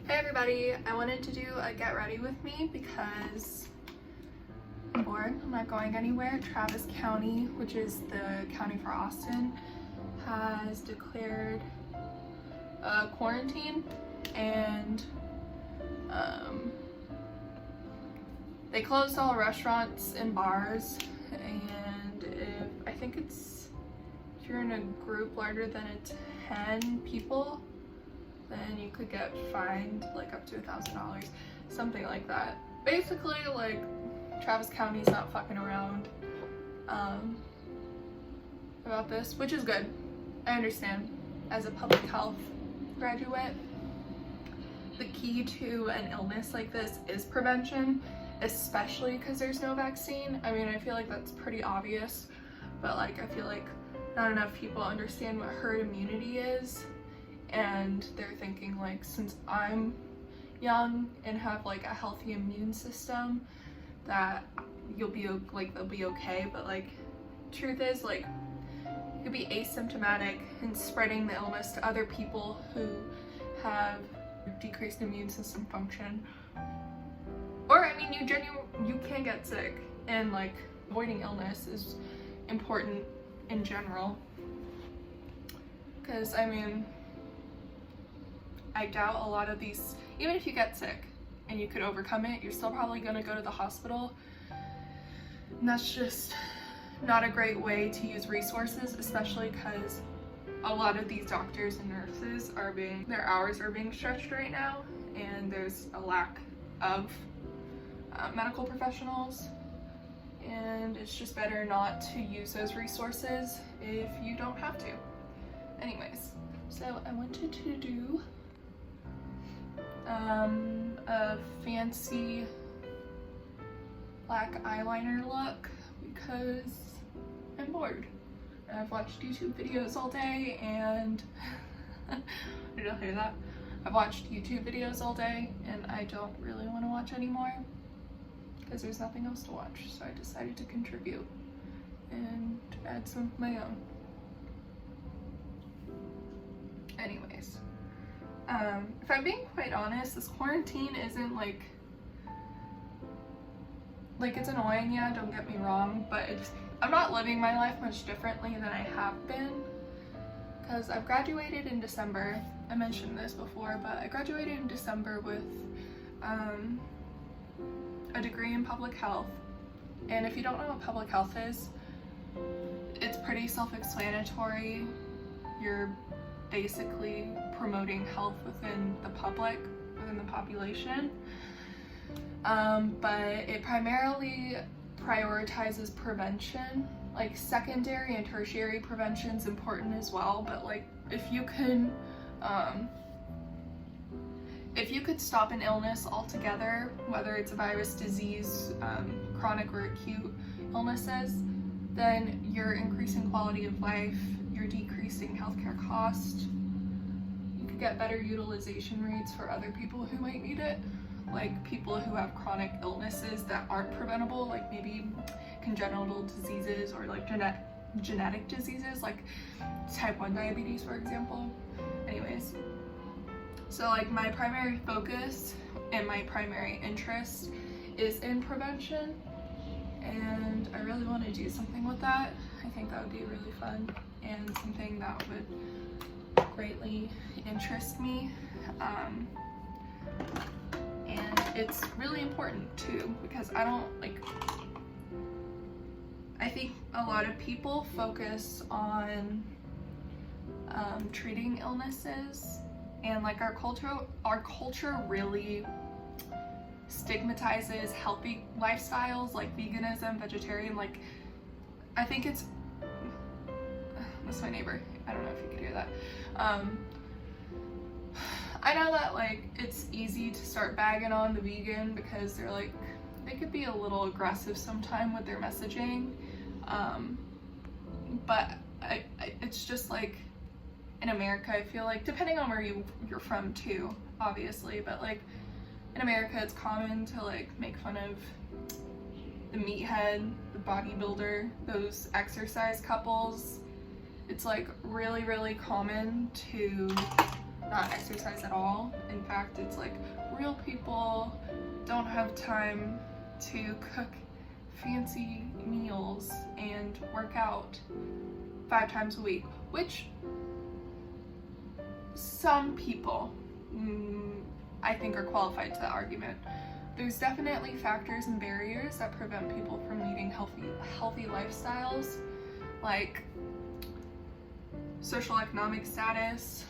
Hey everybody, I wanted to do a get ready with me because I'm bored, I'm not going anywhere. Travis County, which is the county for Austin, has declared a quarantine, and they closed all restaurants and bars, and if you're in a group larger than 10 people, then you could get fined like up to $1,000, something like that. Basically, like, Travis County's not fucking around about this, which is good. I understand. As a public health graduate, the key to an illness like this is prevention, especially because there's no vaccine. I mean, I feel like that's pretty obvious, but like, I feel like not enough people understand what herd immunity is. And they're thinking, like, since I'm young and have like a healthy immune system, that they'll be okay. But like, truth is, like, you could be asymptomatic and spreading the illness to other people who have decreased immune system function. Or I mean, you can get sick, and like, avoiding illness is important in general. Because I mean, I doubt a lot of these, even if you get sick and you could overcome it, you're still probably going to go to the hospital. And that's just not a great way to use resources, especially because a lot of these doctors and nurses their hours are being stretched right now, and there's a lack of medical professionals, and it's just better not to use those resources if you don't have to. Anyways, so I wanted to do a fancy black eyeliner look because I'm bored. I've watched YouTube videos all day, and did you hear that? I've watched YouTube videos all day, and I don't really want to watch anymore because there's nothing else to watch, so I decided to contribute and add some of my own. Anyways, if I'm being quite honest, this quarantine isn't like it's annoying, yeah, don't get me wrong, but I'm not living my life much differently than I have been, because I've graduated in December. I mentioned this before, but I graduated in December with a degree in public health. And if you don't know what public health is, it's pretty self-explanatory. You're basically promoting health within the public, within the population. But it primarily prioritizes prevention. Like, secondary and tertiary prevention is important as well, but like, if you could stop an illness altogether, whether it's a virus, disease, chronic or acute illnesses, then you're increasing quality of life, you're decreasing healthcare cost, you could get better utilization rates for other people who might need it, like people who have chronic illnesses that aren't preventable, like maybe congenital diseases or like genetic diseases, like type 1 diabetes, for example. Anyways, so like, my primary focus and my primary interest is in prevention, and I really want to do something with that. I think that would be really fun and something that would greatly interest me. And it's really important too, because I think a lot of people focus on treating illnesses, and like, our culture really stigmatizes healthy lifestyles like veganism, vegetarian. Like, I think it's, that's my neighbor, I don't know if you could hear that. I know that like, it's easy to start bagging on the vegan because they could be a little aggressive sometime with their messaging, but it's just like, in America, I feel like, depending on where you're from too, obviously, but like, in America, it's common to like make fun of the meathead, the bodybuilder, those exercise couples. It's like really, really common to not exercise at all. In fact, it's like real people don't have time to cook fancy meals and work out 5 times a week, which some people I think are qualified to the argument. There's definitely factors and barriers that prevent people from leading healthy lifestyles, like social economic status,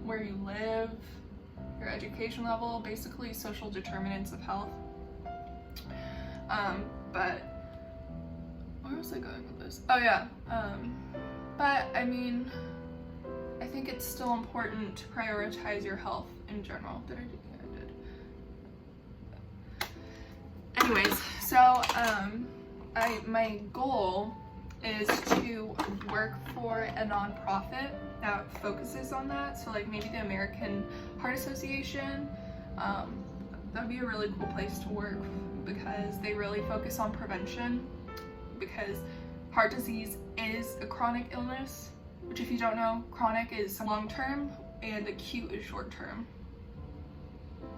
where you live, your education level, basically social determinants of health. But where was I going with this? Oh yeah, but I mean, I think it's still important to prioritize your health in general. Did I do? Yeah, I did. Anyways, so my goal is to work for a nonprofit that focuses on that. So like maybe the American Heart Association. That'd be a really cool place to work because they really focus on prevention, because heart disease is a chronic illness, which if you don't know, chronic is long-term and acute is short-term.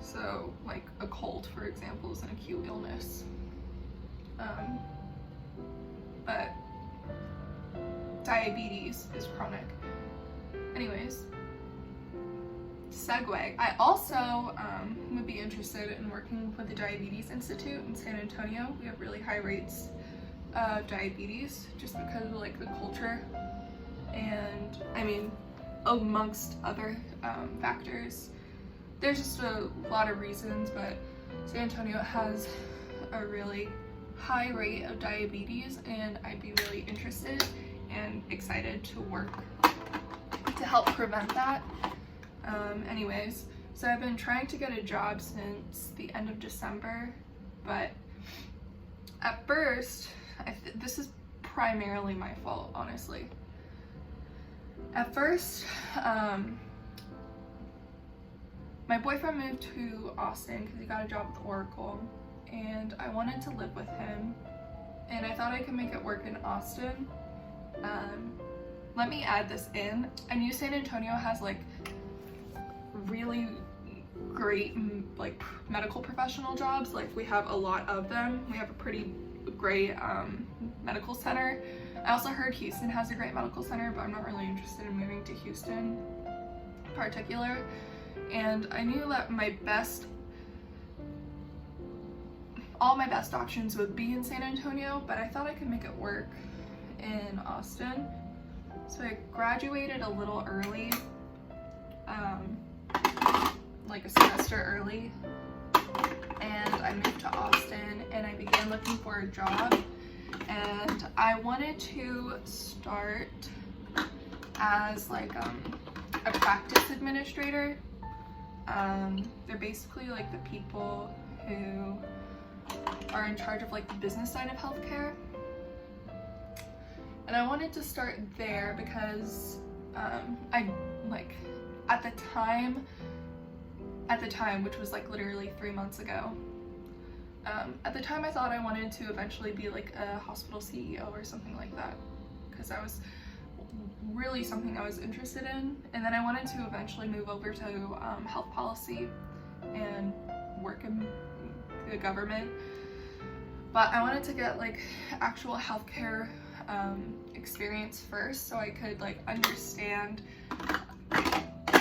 So like a cold, for example, is an acute illness. But diabetes is chronic. Anyways, segue. I also would be interested in working with the Diabetes Institute in San Antonio. We have really high rates of diabetes just because of like the culture, and I mean, amongst other factors. There's just a lot of reasons, but San Antonio has a really high rate of diabetes, and I'd be really interested and excited to work to help prevent that. Anyways, so I've been trying to get a job since the end of December, but at first, this is primarily my fault, honestly. At first, my boyfriend moved to Austin because he got a job with Oracle, and I wanted to live with him, and I thought I could make it work in Austin. Let me add this in. I knew San Antonio has like really great like medical professional jobs. Like we have a lot of them. We have a pretty great medical center. I also heard Houston has a great medical center, but I'm not really interested in moving to Houston in particular. And I knew that all my best options would be in San Antonio, but I thought I could make it work in Austin. So I graduated a little early, like a semester early, and I moved to Austin and I began looking for a job, and I wanted to start as like a practice administrator. They're basically like the people who are in charge of like the business side of healthcare. And I wanted to start there because I like at the time, which was like literally 3 months ago, at the time I thought I wanted to eventually be like a hospital CEO or something like that, because that was really something I was interested in. And then I wanted to eventually move over to health policy and work in the government. But I wanted to get like actual healthcare experience first, so I could like understand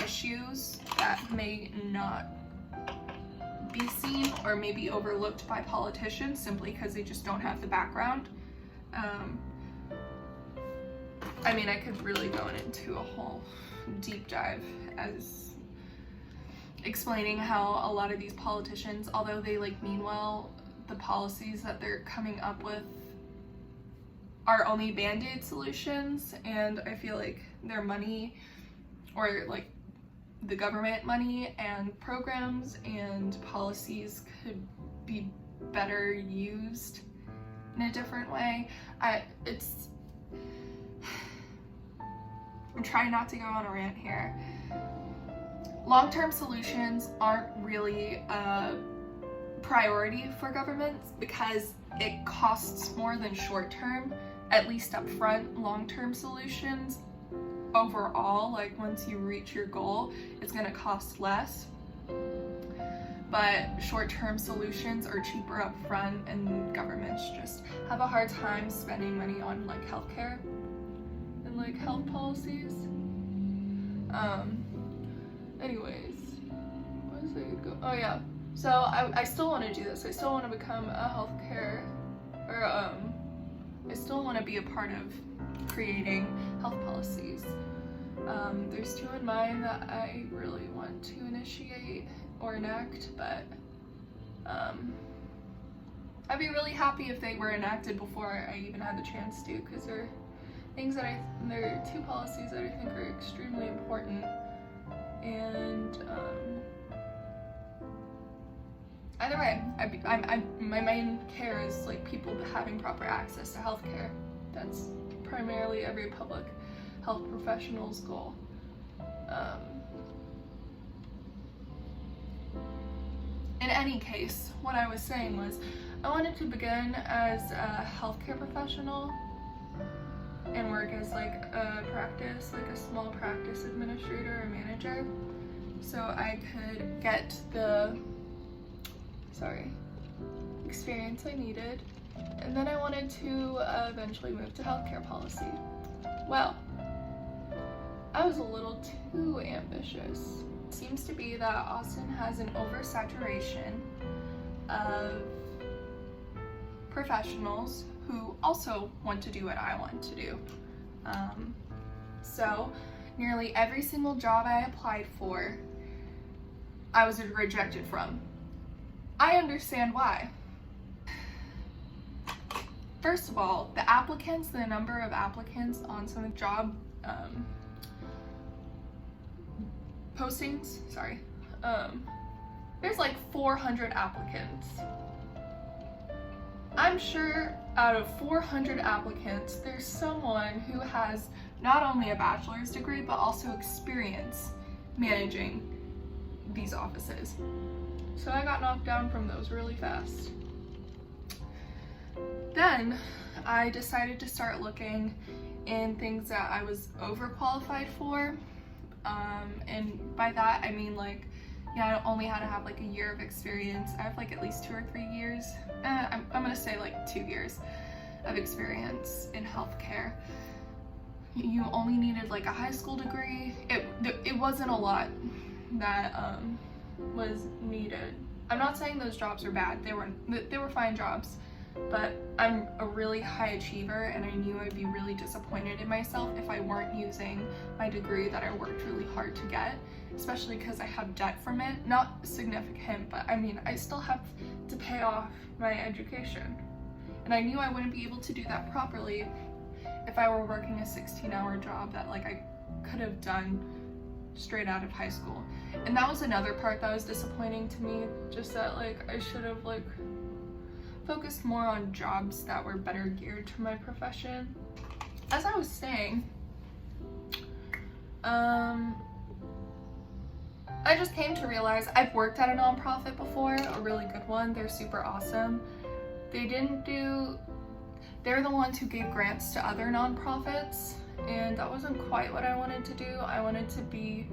issues that may not be seen or maybe overlooked by politicians simply because they just don't have the background. I mean, I could really go into a whole deep dive as explaining how a lot of these politicians, although they like mean well, the policies that they're coming up with are only band-aid solutions, and I feel like their money, or like the government money and programs and policies, could be better used in a different way. I'm trying not to go on a rant here. Long-term solutions aren't really a priority for governments because it costs more than short-term, at least up front. Long-term solutions overall, like once you reach your goal, it's gonna cost less. But short-term solutions are cheaper up front, and governments just have a hard time spending money on like healthcare and like health policies. Anyways, what was I go? Oh yeah. So I still want to do this. I still want to become a healthcare, or I still want to be a part of creating health policies. There's 2 in mind that I really want to initiate or enact, but I'd be really happy if they were enacted before I even had the chance to, because they're things that they're 2 policies that I think are extremely important. And either way, my main care is like people having proper access to healthcare. That's primarily every public health professional's goal. In any case, what I was saying was I wanted to begin as a healthcare professional and work as like a practice, like a small practice administrator or manager, so I could get the experience I needed, and then I wanted to eventually move to healthcare policy. Well, I was a little too ambitious. It seems to be that Austin has an oversaturation of professionals who also want to do what I want to do. So nearly every single job I applied for, I was rejected from. I understand why. First of all, the number of applicants on some job postings, there's like 400 applicants. I'm sure out of 400 applicants, there's someone who has not only a bachelor's degree, but also experience managing these offices. So I got knocked down from those really fast. Then I decided to start looking in things that I was overqualified for. And by that, I mean like, I only had to have like a year of experience. I have like at least 2 or 3 years. I'm gonna say like 2 years of experience in healthcare. You only needed like a high school degree. It wasn't a lot that was needed. I'm not saying those jobs are bad. They were fine jobs, but I'm a really high achiever, and I knew I'd be really disappointed in myself if I weren't using my degree that I worked really hard to get, especially because I have debt from it. Not significant, but I mean, I still have to pay off my education. And I knew I wouldn't be able to do that properly if I were working a 16-hour job that like I could have done straight out of high school. And that was another part that was disappointing to me, just that like I should have like focused more on jobs that were better geared to my profession. As I was saying, I just came to realize I've worked at a nonprofit before, a really good one. They're super awesome. They're the ones who gave grants to other nonprofits, and that wasn't quite what I wanted to do. I wanted to be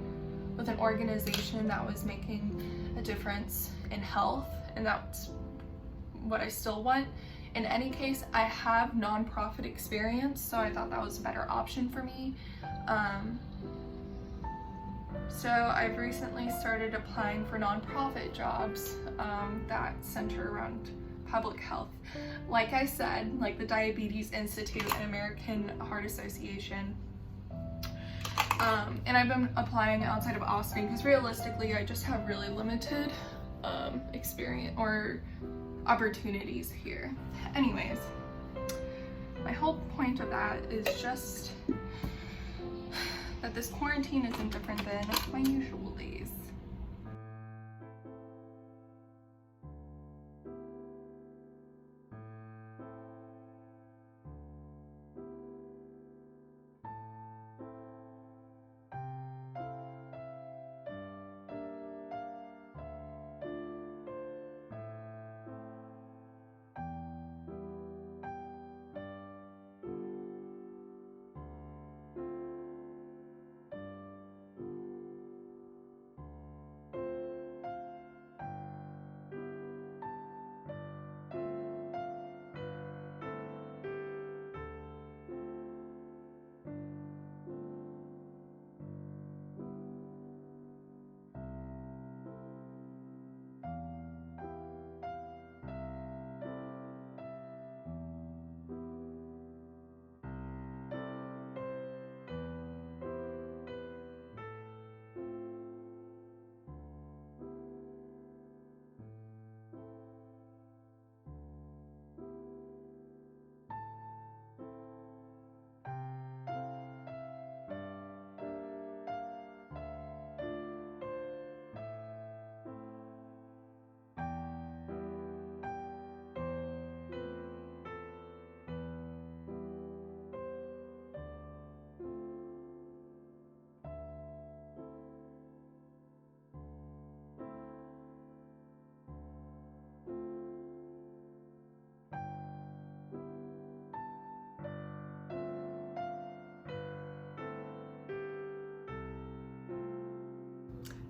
with an organization that was making a difference in health, and that's what I still want. In any case, I have nonprofit experience, so I thought that was a better option for me. So I've recently started applying for nonprofit jobs that center around public health. Like I said, like the Diabetes Institute and American Heart Association. And I've been applying outside of Austin because realistically I just have really limited experience or opportunities here. Anyways, my whole point of that is just that this quarantine isn't different than my usual days.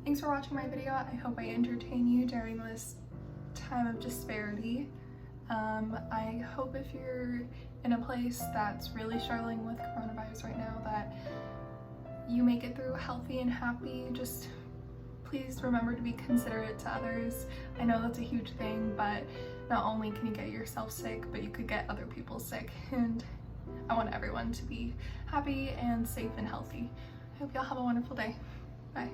Thanks for watching my video. I hope I entertain you during this time of disparity. I hope if you're in a place that's really struggling with coronavirus right now that you make it through healthy and happy. Just please remember to be considerate to others. I know that's a huge thing, but not only can you get yourself sick, but you could get other people sick, and I want everyone to be happy and safe and healthy. I hope y'all have a wonderful day. Bye.